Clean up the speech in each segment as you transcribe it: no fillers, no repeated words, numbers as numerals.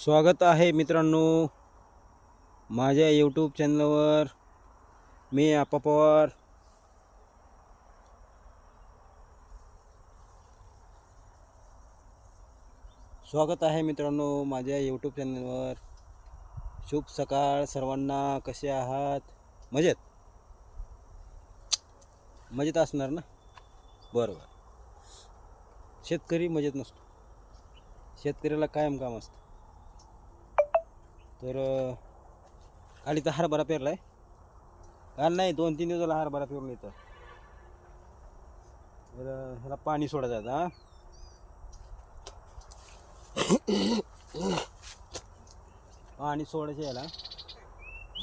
स्वागत आहे मित्रांनो माझ्या यूट्यूब चॅनलवर। मी आपा पवार। स्वागत आहे मित्रांनो माझ्या यूट्यूब चॅनलवर। शुभ सकाळ सर्वांना। कसे आहात? मजेत मजेत असणार ना? बरोबर। शेतकरी मजेत नसतो, शेतकऱ्याला कायम काम असतं। तर खाली तर हरभरा पेरलाय। काल नाही 2-3 दिवस झाला हरभरा पेरून येतं। तर ह्याला पाणी सोडायचं आता। पाणी सोडायचं याला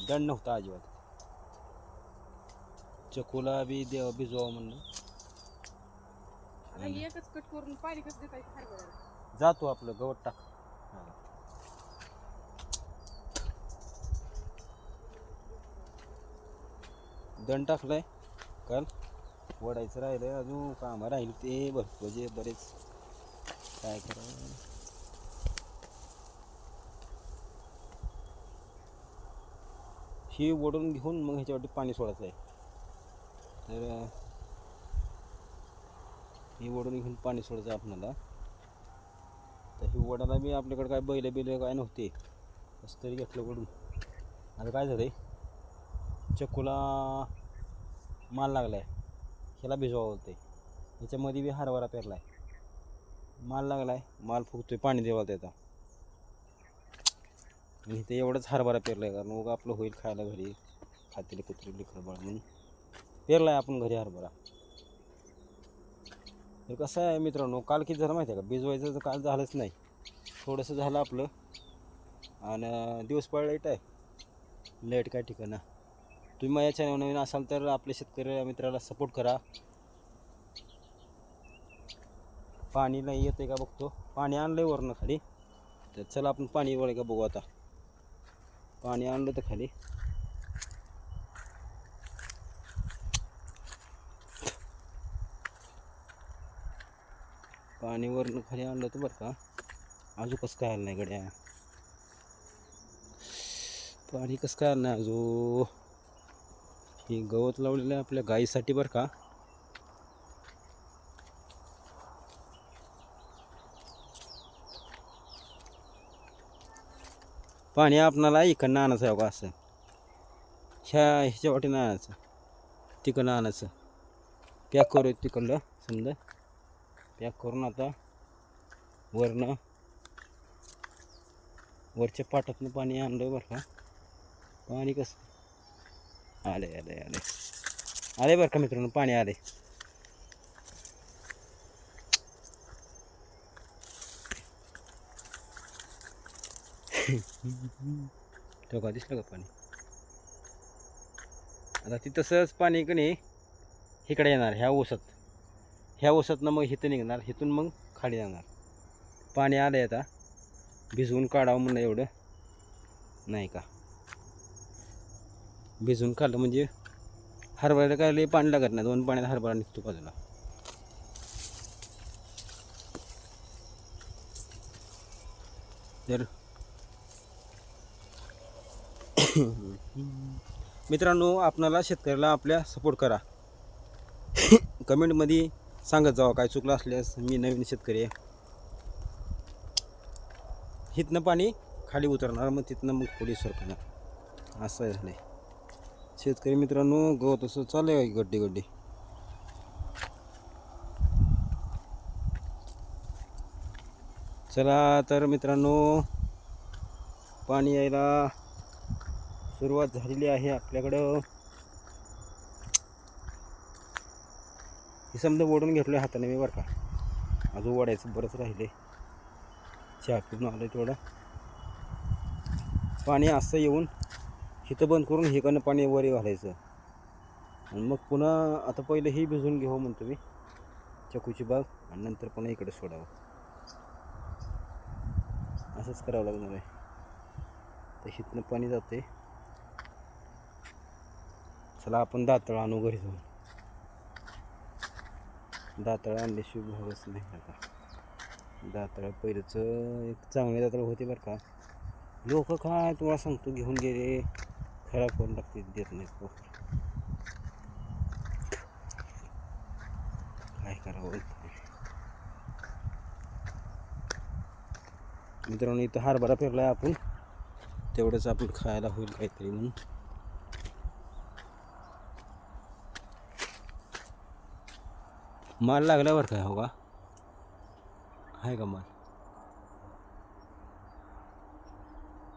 दंड नव्हता अजिबात। चकुला बी देव भिजवा म्हणून एकच कट करून पाणी कसं देता येईल हरभऱ्याला? जातो आपलं गवत टाक। दंड टाकलाय काल, वडायचं राहिलं अजून काम राहील ते भरपूर बरेच। काय करावं ही ओढून घेऊन मग ह्याच्यावरती पाणी सोडायचं आहे। तर ही ओढून घेऊन पाणी सोडायचं आपल्याला। तर ही ओढायला बी आपल्याकडे काय बैल काय नव्हते, कसं तरी घेतलं ओढून। आता काय झालंय, चक्कूला माल लागलाय, ह्याला भिजवा होते। ह्याच्यामध्ये बी हरभरा पेरलाय, माल लागलाय, माल फुगतोय, पाणी द्यावा त्याचा। इथे एवढंच हरभरा पेरलाय कारण मग आपलं होईल खायला घरी, खातील कुत्री लेकरं बाळ म्हणून पेरलाय आपण घरी हरभरा। तर कसं आहे मित्रांनो, काल किती झालं माहिती आहे का? भिजवायचं तर काल झालंच नाही, थोडंसं झालं आपलं। आणि दिवस पड लाईट आहे, लाईट काय ठिकाणा। तुम्ही माझ्या चॅनल नवीन असाल तर आपल्या शेतकरी मित्राला सपोर्ट करा। पाणी नाही येते का बघतो, पाणी आणलंय वरनं खाली। तर चला आपण पाणी वळे का बघू आता। पाणी आणलं तर खाली, पाणी वरनं खाली आणलं तर बरं का। अजून कसं काय आलं नाही गड्या, पाणी कसं काय आलं नाही अजून। हे गवत लावलेलं आहे आपल्या गाईसाठी बरं का। पाणी आपणाला इकडनं आणायचं आहे का, असं ह्याच्या वाटेनं आणायचं, तिकडनं आणायचं। पॅक करू तिकडलं समजा, पॅक करून आता वरच्या पाटातनं पाणी आणलं बरं का। पाणी कसं आले आले आले आले बरं का मित्रांनो, पाणी आले। तो का दिसलं का पाणी? आता ती तसंच पाणी की नाही इकडे येणार, ह्या ओसातनं मग इथं निघणार, इथून मग खाली जाणार। पाणी आलंय आता, भिजवून काढावं म्हणलं एवढं नाही का। भिजवून काढलं म्हणजे हरभऱ्याला काय लई पाणी लागत नाही, 2 पाण्यात हरभरा निघतो बाजूला। तर मित्रांनो, आपणाला शेतकऱ्याला आपल्या सपोर्ट करा। कमेंटमध्ये सांगत जावा काय चुकलं असल्यास, मी नवीन शेतकरी आहे। हिथनं पाणी खाली उतरणार, मग तिथनं मग पुढे सरकणार, असं झालंय शेतकरी मित्रांनो। गवत असं चालू आहे गड्डी गड्डी। चला तर मित्रांनो, पाणी यायला सुरुवात झालेली आहे आपल्याकडं। हे समजा ओढून घेतलं हाताने मी बरं का, अजून ओढायचं बरंच राहिले। चहा पिऊन आलं तेवढं पाणी असं येऊन हिथं बंद करून हिकडनं पाणी वर घालायचं। आणि मग पुन्हा आता पहिलं ही भिजवून घेऊ म्हणतो मी, चकूची बाग, आणि नंतर पुन्हा इकडे सोडावं। असंच करावं लागणार आहे। तर हिथनं पाणी जाते। चला आपण दातळ आणू घरी जाऊन, दातळ आणल्याशिवाय भागच नाही आता। दातळ पहिलंच एक चांगले दातळ होते बरं का, लोक काय तुला सांगतो घेऊन गेले खराब करून टाकते देत नाहीत तो काय करावं. मित्रांनो इथं हरभरा पेरलाय आपण तेवढंच आपण खायला होईल काहीतरी म्हणून. माल लागल्यावर काय हो का आहे का माल.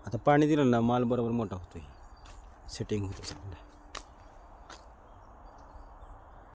आता पाणी दिलं ना माल बरोबर मोठा होतोय सेटिंग होतं चांगलं.